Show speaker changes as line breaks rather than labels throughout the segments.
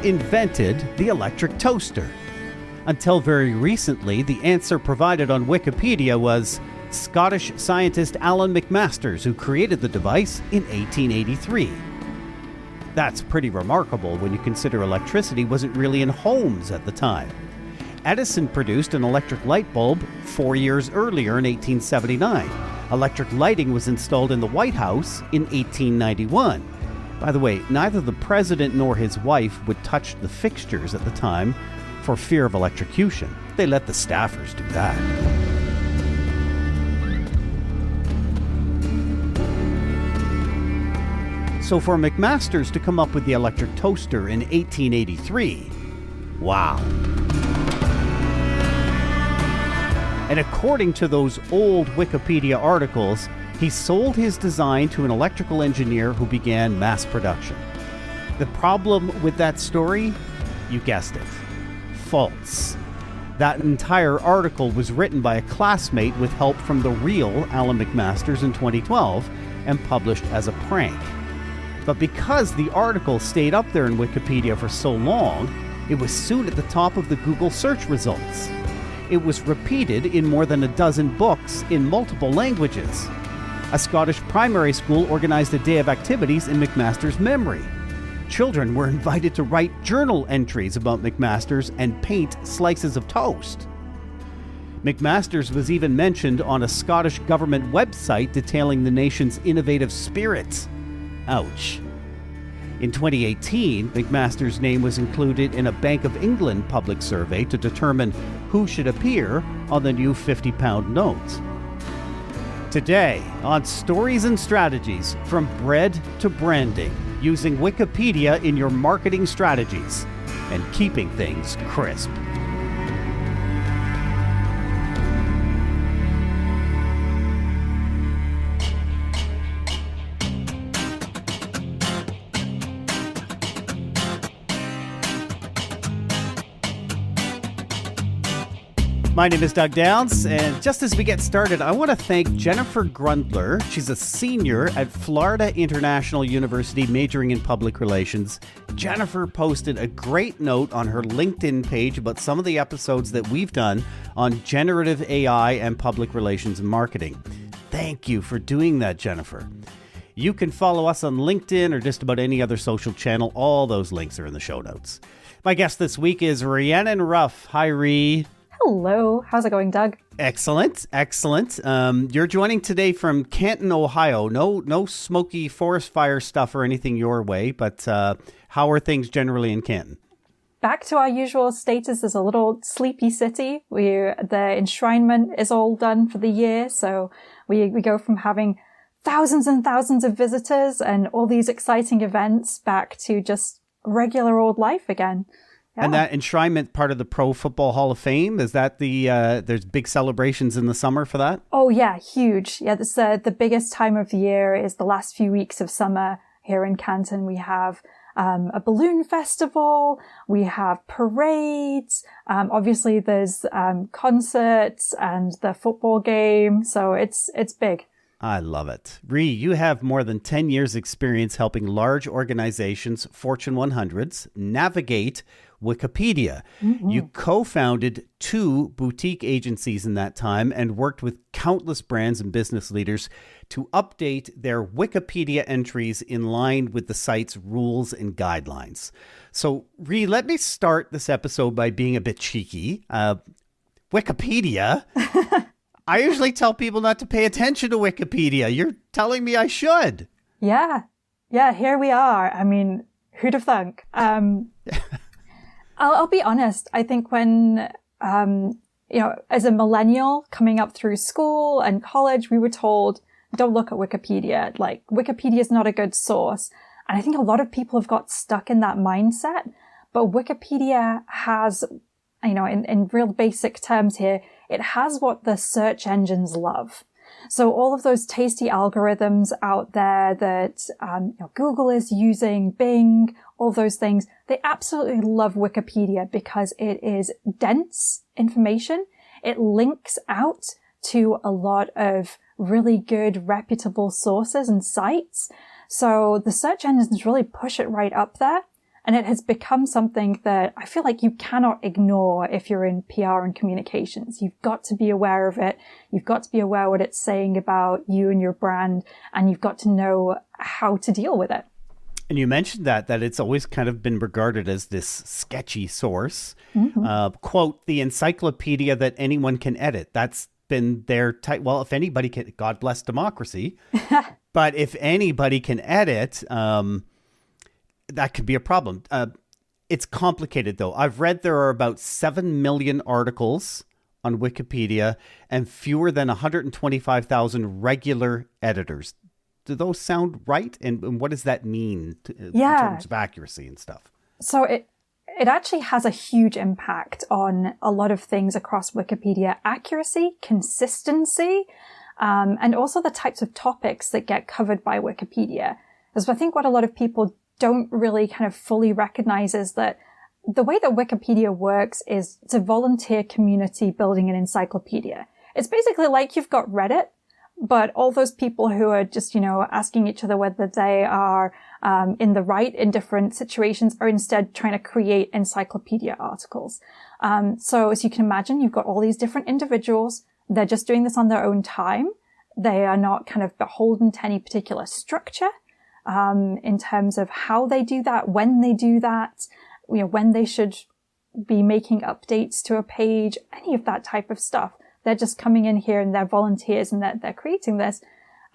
invented the electric toaster? Until very recently, the answer provided on Wikipedia was Scottish scientist Alan McMasters, who created the device in 1883. That's pretty remarkable when you consider electricity wasn't really in homes at the time. Edison produced an electric light bulb 4 years earlier in 1879. Electric lighting was installed in the White House in 1891. By the way, neither the president nor his wife would touch the fixtures at the time for fear of electrocution. They let the staffers do that. So for McMasters to come up with the electric toaster in 1883, wow. And according to those old Wikipedia articles, he sold his design to an electrical engineer who began mass production. The problem with that story? You guessed it. False. That entire article was written by a classmate with help from the real Alan McMasters in 2012 and published as a prank. But because the article stayed up there in Wikipedia for so long, it was soon at the top of the Google search results. It was repeated in more than a dozen books in multiple languages. A Scottish primary school organized a day of activities in McMasters' memory. Children were invited to write journal entries about McMasters and paint slices of toast. McMasters was even mentioned on a Scottish government website detailing the nation's innovative spirit. Ouch. In 2018, McMasters' name was included in a Bank of England public survey to determine who should appear on the new £50 notes. Today, on Stories and Strategies, from bread to branding, using Wikipedia in your marketing strategies, and keeping things crisp. My name is Doug Downs, and just as we get started, I want to thank Jennifer Grundler. She's a senior at Florida International University majoring in public relations. Jennifer posted a great note on her LinkedIn page about some of the episodes that we've done on generative AI and public relations and marketing. Thank you for doing that, Jennifer. You can follow us on LinkedIn or just about any other social channel. All those links are in the show notes. My guest this week is Rhiannon Ruff. Hi, Rhi.
Hello. How's it going, Doug?
Excellent. You're joining today from Canton, Ohio. No smoky forest fire stuff or anything your way, but how are things generally in Canton?
Back to our usual status as a little sleepy city. The enshrinement is all done for the year, so we go from having thousands and thousands of visitors and all these exciting events back to just regular old life again. Yeah.
And that enshrinement part of the Pro Football Hall of Fame, is that there's big celebrations in the summer for that?
Oh yeah, huge. Yeah, this the biggest time of the year is the last few weeks of summer here in Canton. We have a balloon festival, we have parades, obviously there's concerts and the football game, so it's big.
I love it. Rhi, you have more than 10 years experience helping large organizations, Fortune 100s, navigate Wikipedia. Mm-hmm. You co-founded 2 boutique agencies in that time and worked with countless brands and business leaders to update their Wikipedia entries in line with the site's rules and guidelines. So, Rhi, let me start this episode by being a bit cheeky. Wikipedia? I usually tell people not to pay attention to Wikipedia. You're telling me I should.
Yeah, here we are. I mean, who'd have thunk? I'll be honest. I think when, as a millennial coming up through school and college, we were told, don't look at Wikipedia. Like, Wikipedia is not a good source. And I think a lot of people have got stuck in that mindset. But Wikipedia has, in real basic terms here, it has what the search engines love. So all of those tasty algorithms out there that Google is using, Bing, all those things, they absolutely love Wikipedia because it is dense information. It links out to a lot of really good, reputable sources and sites. So the search engines really push it right up there. And it has become something that I feel like you cannot ignore if you're in PR and communications. You've got to be aware of it. You've got to be aware what it's saying about you and your brand, and you've got to know how to deal with it.
And you mentioned that it's always kind of been regarded as this sketchy source. Quote, the encyclopedia that anyone can edit. That's been their type. Well, if anybody can, God bless democracy. But if anybody can edit, that could be a problem. It's complicated, though. I've read there are about 7 million articles on Wikipedia and fewer than 125,000 regular editors. Do those sound right? And what does that mean in terms of accuracy and stuff?
So it actually has a huge impact on a lot of things across Wikipedia: accuracy, consistency, and also the types of topics that get covered by Wikipedia. Because I think what a lot of people don't really kind of fully recognize is that the way that Wikipedia works is it's a volunteer community building an encyclopedia. It's basically like you've got Reddit, but all those people who are just, asking each other whether they are in the right in different situations are instead trying to create encyclopedia articles. So as you can imagine, you've got all these different individuals. They're just doing this on their own time. They are not kind of beholden to any particular structure in terms of how they do that, when they do that, when they should be making updates to a page, any of that type of stuff. They're just coming in here and they're volunteers and they're creating this.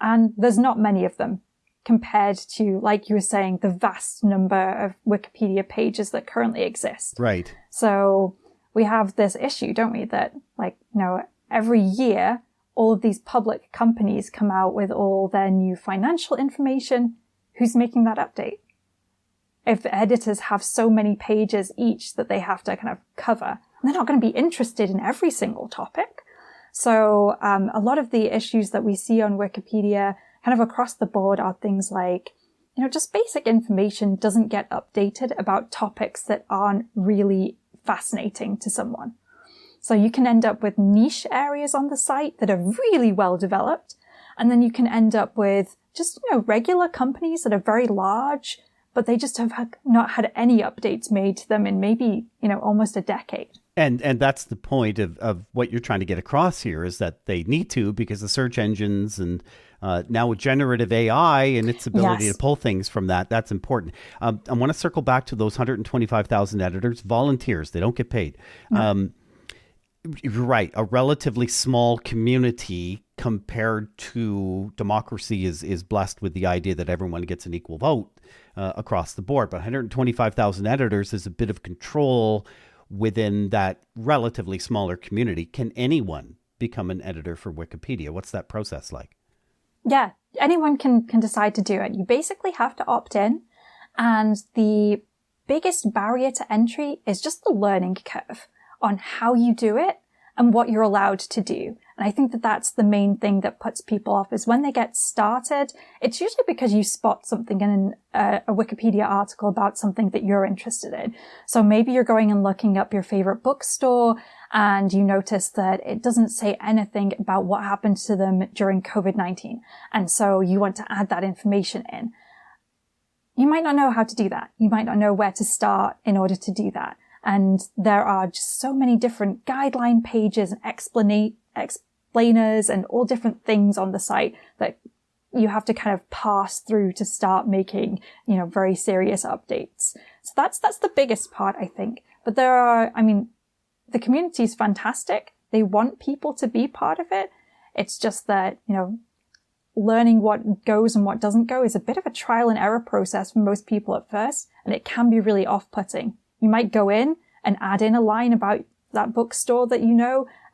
And there's not many of them compared to, like you were saying, the vast number of Wikipedia pages that currently exist.
Right.
So we have this issue, don't we, that every year, all of these public companies come out with all their new financial information. Who's making that update? If editors have so many pages each that they have to kind of cover, they're not going to be interested in every single topic. So a lot of the issues that we see on Wikipedia kind of across the board are things like, just basic information doesn't get updated about topics that aren't really fascinating to someone. So you can end up with niche areas on the site that are really well developed. And then you can end up with just, regular companies that are very large, but they just have not had any updates made to them in maybe, almost a decade.
And that's the point of what you're trying to get across here, is that they need to, because the search engines and now with generative AI and its ability to pull things from that's important. I want to circle back to those 125,000 editors, volunteers. They don't get paid. No. You're right. A relatively small community compared to democracy is blessed with the idea that everyone gets an equal vote across the board. But 125,000 editors is a bit of control within that relatively smaller community. Can anyone become an editor for Wikipedia? What's that process like?
Yeah, anyone can decide to do it. You basically have to opt in. And the biggest barrier to entry is just the learning curve on how you do it and what you're allowed to do. And I think that that's the main thing that puts people off, is when they get started, it's usually because you spot something in a Wikipedia article about something that you're interested in. So maybe you're going and looking up your favorite bookstore and you notice that it doesn't say anything about what happened to them during COVID-19. And so you want to add that information in. You might not know how to do that. You might not know where to start in order to do that. And there are just so many different guideline pages and explainers and all different things on the site that you have to kind of pass through to start making, very serious updates. So that's the biggest part, I think. But the community is fantastic. They want people to be part of it. It's just that, learning what goes and what doesn't go is a bit of a trial and error process for most people at first, and it can be really off-putting. You might go in and add in a line about that bookstore that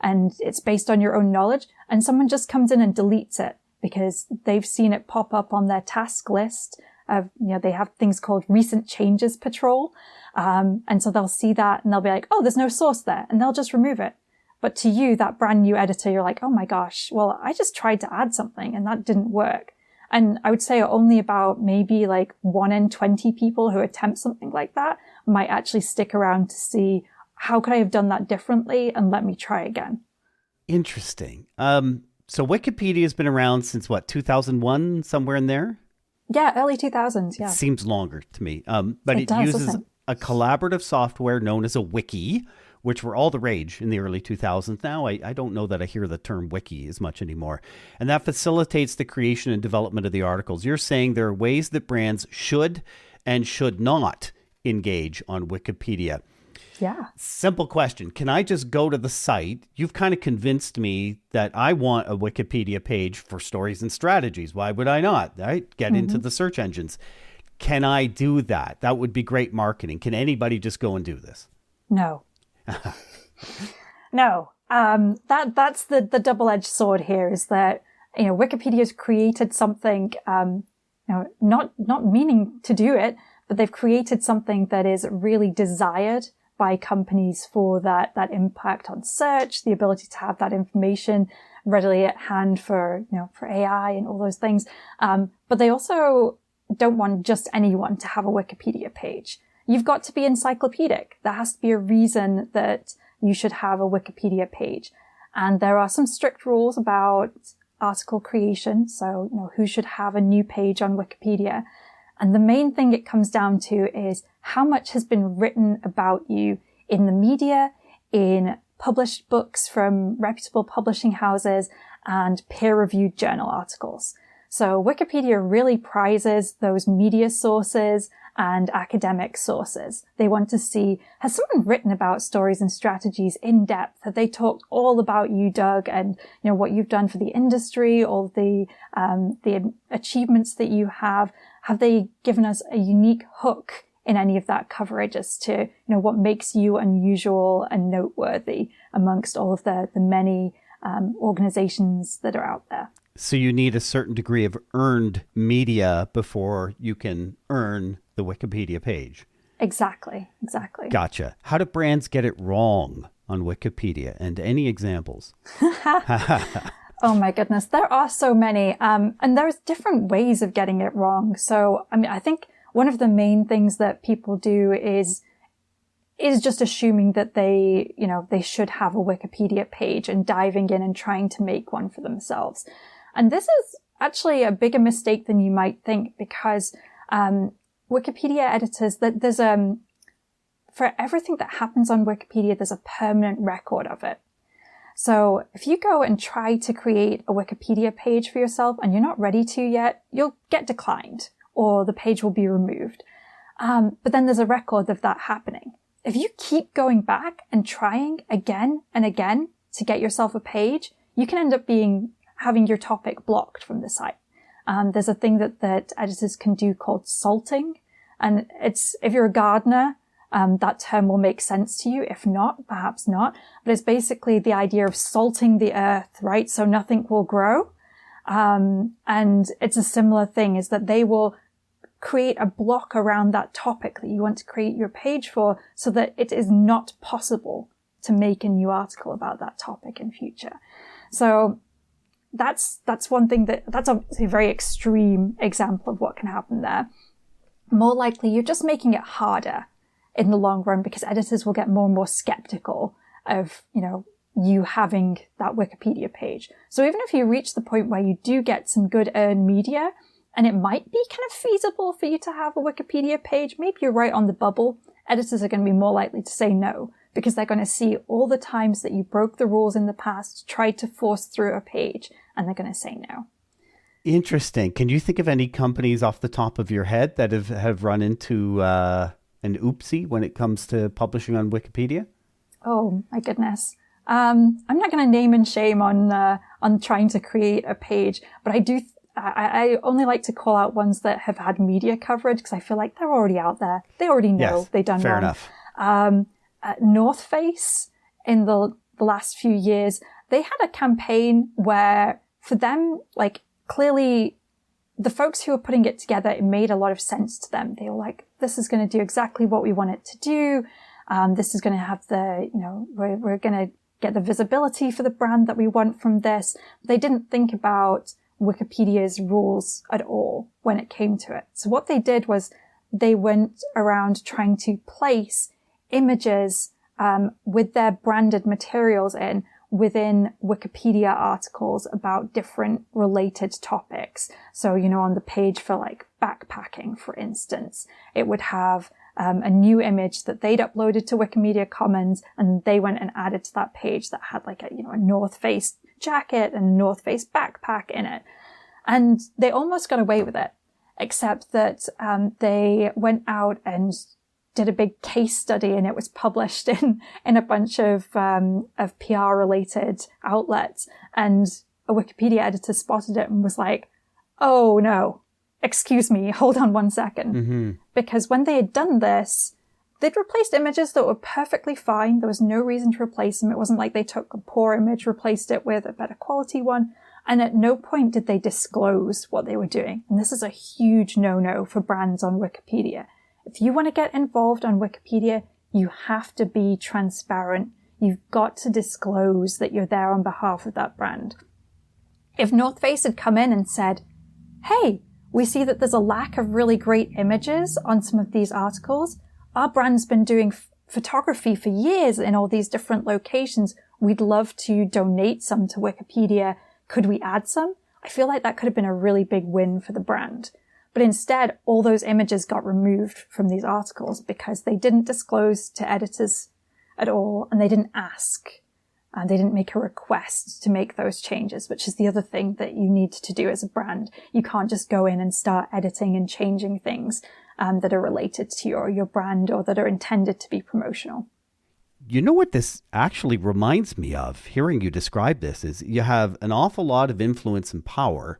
and it's based on your own knowledge, and someone just comes in and deletes it because they've seen it pop up on their task list of, they have things called recent changes patrol. And so they'll see that and they'll be like, oh, there's no source there, and they'll just remove it. But to you, that brand new editor, you're like, oh my gosh, well, I just tried to add something and that didn't work. And I would say only about maybe 1 in 20 people who attempt something like that might actually stick around to see, how could I have done that differently, and let me try again. Interesting.
So Wikipedia has been around since 2001, somewhere in there?
Yeah, early 2000s, yeah.
It seems longer to me. But it uses a collaborative software known as a wiki, which were all the rage in the early 2000s. Now, I don't know that I hear the term wiki as much anymore. And that facilitates the creation and development of the articles. You're saying there are ways that brands should and should not engage on Wikipedia.
Yeah.
Simple question. Can I just go to the site? You've kind of convinced me that I want a Wikipedia page for stories and strategies. Why would I not? Right? Get into the search engines. Can I do that? That would be great marketing. Can anybody just go and do this?
No. No. That's the double-edged sword here, is that, Wikipedia's created something, not meaning to do it, but they've created something that is really desired by companies for that impact on search, the ability to have that information readily at hand for AI and all those things. But they also don't want just anyone to have a Wikipedia page. You've got to be encyclopedic. There has to be a reason that you should have a Wikipedia page. And there are some strict rules about article creation. So, who should have a new page on Wikipedia. And the main thing it comes down to is how much has been written about you in the media, in published books from reputable publishing houses, and peer-reviewed journal articles. So Wikipedia really prizes those media sources and academic sources. They want to see, has someone written about stories and strategies in depth? Have they talked all about you, Doug, and what you've done for the industry, all the achievements that you have? Have they given us a unique hook in any of that coverage as to what makes you unusual and noteworthy amongst all of the many organizations that are out there?
So you need a certain degree of earned media before you can earn the Wikipedia page.
Exactly.
Gotcha. How do brands get it wrong on Wikipedia? And any examples?
Oh my goodness. There are so many. And there's different ways of getting it wrong. So, I think one of the main things that people do is just assuming that they should have a Wikipedia page and diving in and trying to make one for themselves. And this is actually a bigger mistake than you might think, because Wikipedia editors, there's for everything that happens on Wikipedia, there's a permanent record of it. So if you go and try to create a Wikipedia page for yourself and you're not ready to yet, you'll get declined or the page will be removed. But then there's a record of that happening. If you keep going back and trying again and again to get yourself a page, you can end up having your topic blocked from the site. There's a thing that editors can do called salting. And if you're a gardener, that term will make sense to you. If not, perhaps not. But it's basically the idea of salting the earth, right? So nothing will grow. And it's a similar thing, is that they will create a block around that topic that you want to create your page for, so that it is not possible to make a new article about that topic in future. So that's one thing that's obviously a very extreme example of what can happen there. More likely, you're just making it harder in the long run, because editors will get more and more skeptical of, you having that Wikipedia page. So even if you reach the point where you do get some good earned media, and it might be kind of feasible for you to have a Wikipedia page, maybe you're right on the bubble, editors are going to be more likely to say no, because they're going to see all the times that you broke the rules in the past, tried to force through a page, and they're going to say no.
Interesting. Can you think of any companies off the top of your head that have run into an oopsie when it comes to publishing on Wikipedia?
Oh my goodness. I'm not going to name and shame on trying to create a page, but I only like to call out ones that have had media coverage, because I feel like they're already out there. They already know.
Yes,
they've done
fair
wrong.
enough.
North Face, in the last few years, they had a campaign where, for them, like, clearly the folks who were putting it together, it made a lot of sense to them. They were like, this is going to do exactly what we want it to do. This is going to have we're going to get the visibility for the brand that we want from this. They didn't think about Wikipedia's rules at all when it came to it. So what they did was they went around trying to place images with their branded materials within Wikipedia articles about different related topics. So, on the page for like backpacking, for instance, it would have a new image that they'd uploaded to Wikimedia Commons, and they went and added to that page that had like a North Face jacket and a North Face backpack in it. And they almost got away with it, except that they went out and did a big case study, and it was published in a bunch of PR related outlets. And a Wikipedia editor spotted it and was like, "Oh no, excuse me, hold on one second."
Mm-hmm.
Because when they had done this, they'd replaced images that were perfectly fine. There was no reason to replace them. It wasn't like they took a poor image, replaced it with a better quality one. And at no point did they disclose what they were doing. And this is a huge no-no for brands on Wikipedia. If you want to get involved on Wikipedia, you have to be transparent. You've got to disclose that you're there on behalf of that brand. If North Face had come in and said, "Hey, we see that there's a lack of really great images on some of these articles. Our brand's been doing photography for years in all these different locations. We'd love to donate some to Wikipedia. Could we add some?" I feel like that could have been a really big win for the brand. But instead, all those images got removed from these articles because they didn't disclose to editors at all, and they didn't ask. And they didn't make a request to make those changes, which is the other thing that you need to do as a brand. You can't just go in and start editing and changing things that are related to your brand or that are intended to be promotional.
You know what this actually reminds me of, hearing you describe this, is you have an awful lot of influence and power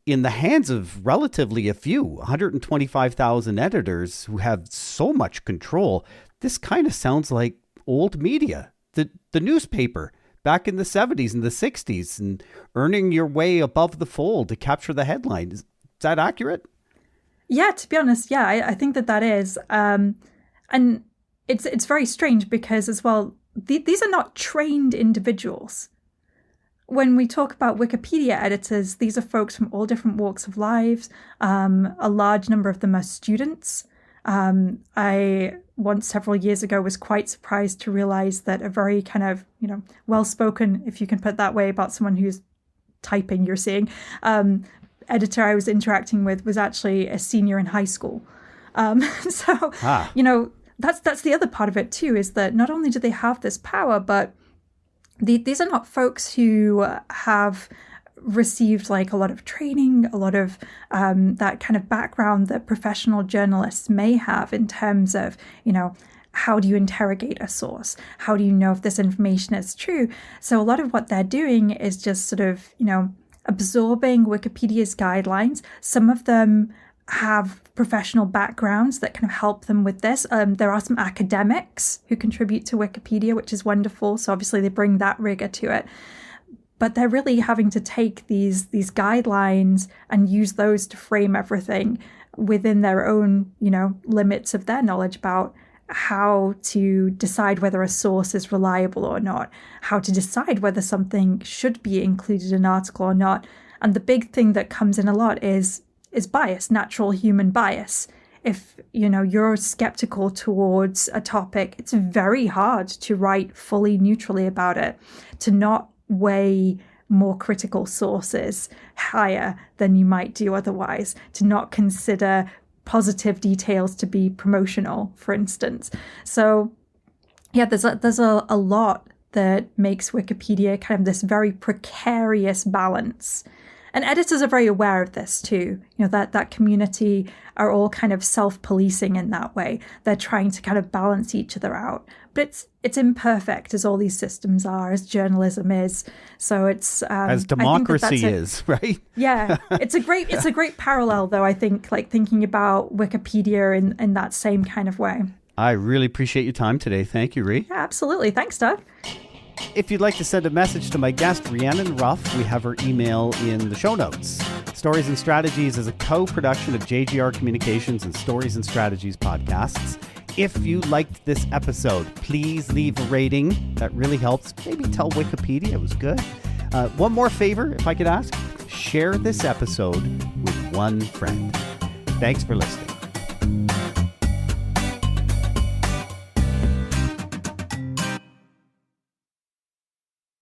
in the hands of relatively a few, 125,000 editors who have so much control. This kind of sounds like old media, the newspaper back in the 70s and the 60s, and earning your way above the fold to capture the headline. Is that accurate?
Yeah, to be honest, yeah, I think that is. And it's very strange because as well, these are not trained individuals. When we talk about Wikipedia editors, these are folks from all different walks of lives. A large number of them are students. I once several years ago was quite surprised to realize that a very kind of, well-spoken, if you can put it that way, about someone who's typing, you're seeing, editor I was interacting with was actually a senior in high school. That's the other part of it too, is that not only do they have this power, but these are not folks who have received like a lot of training, a lot of that kind of background that professional journalists may have in terms of, how do you interrogate a source? How do you know if this information is true? So a lot of what they're doing is just sort of, absorbing Wikipedia's guidelines. Some of them have professional backgrounds that kind of help them with this. There are some academics who contribute to Wikipedia, which is wonderful. So obviously they bring that rigor to it. But they're really having to take these guidelines and use those to frame everything within their own, limits of their knowledge about how to decide whether a source is reliable or not, how to decide whether something should be included in an article or not. And the big thing that comes in a lot is bias, natural human bias. If, you're skeptical towards a topic, it's very hard to write fully neutrally about it, to not weigh more critical sources higher than you might do otherwise, to not consider positive details to be promotional, for instance. So yeah, there's a lot that makes Wikipedia kind of this very precarious balance. And editors are very aware of this too. That community are all kind of self-policing in that way. They're trying to kind of balance each other out. But it's imperfect, as all these systems are, as journalism is. So it's
as democracy is, right?
Yeah, it's a great parallel, though. I think, like thinking about Wikipedia in that same kind of way.
I really appreciate your time today. Thank you, Rhi.
Yeah, absolutely. Thanks, Doug.
If you'd like to send a message to my guest, Rhiannon Ruff, we have her email in the show notes. Stories and Strategies is a co-production of JGR Communications and Stories and Strategies podcasts. If you liked this episode, please leave a rating. That really helps. Maybe tell Wikipedia it was good. One more favor, if I could ask. Share this episode with one friend. Thanks for listening.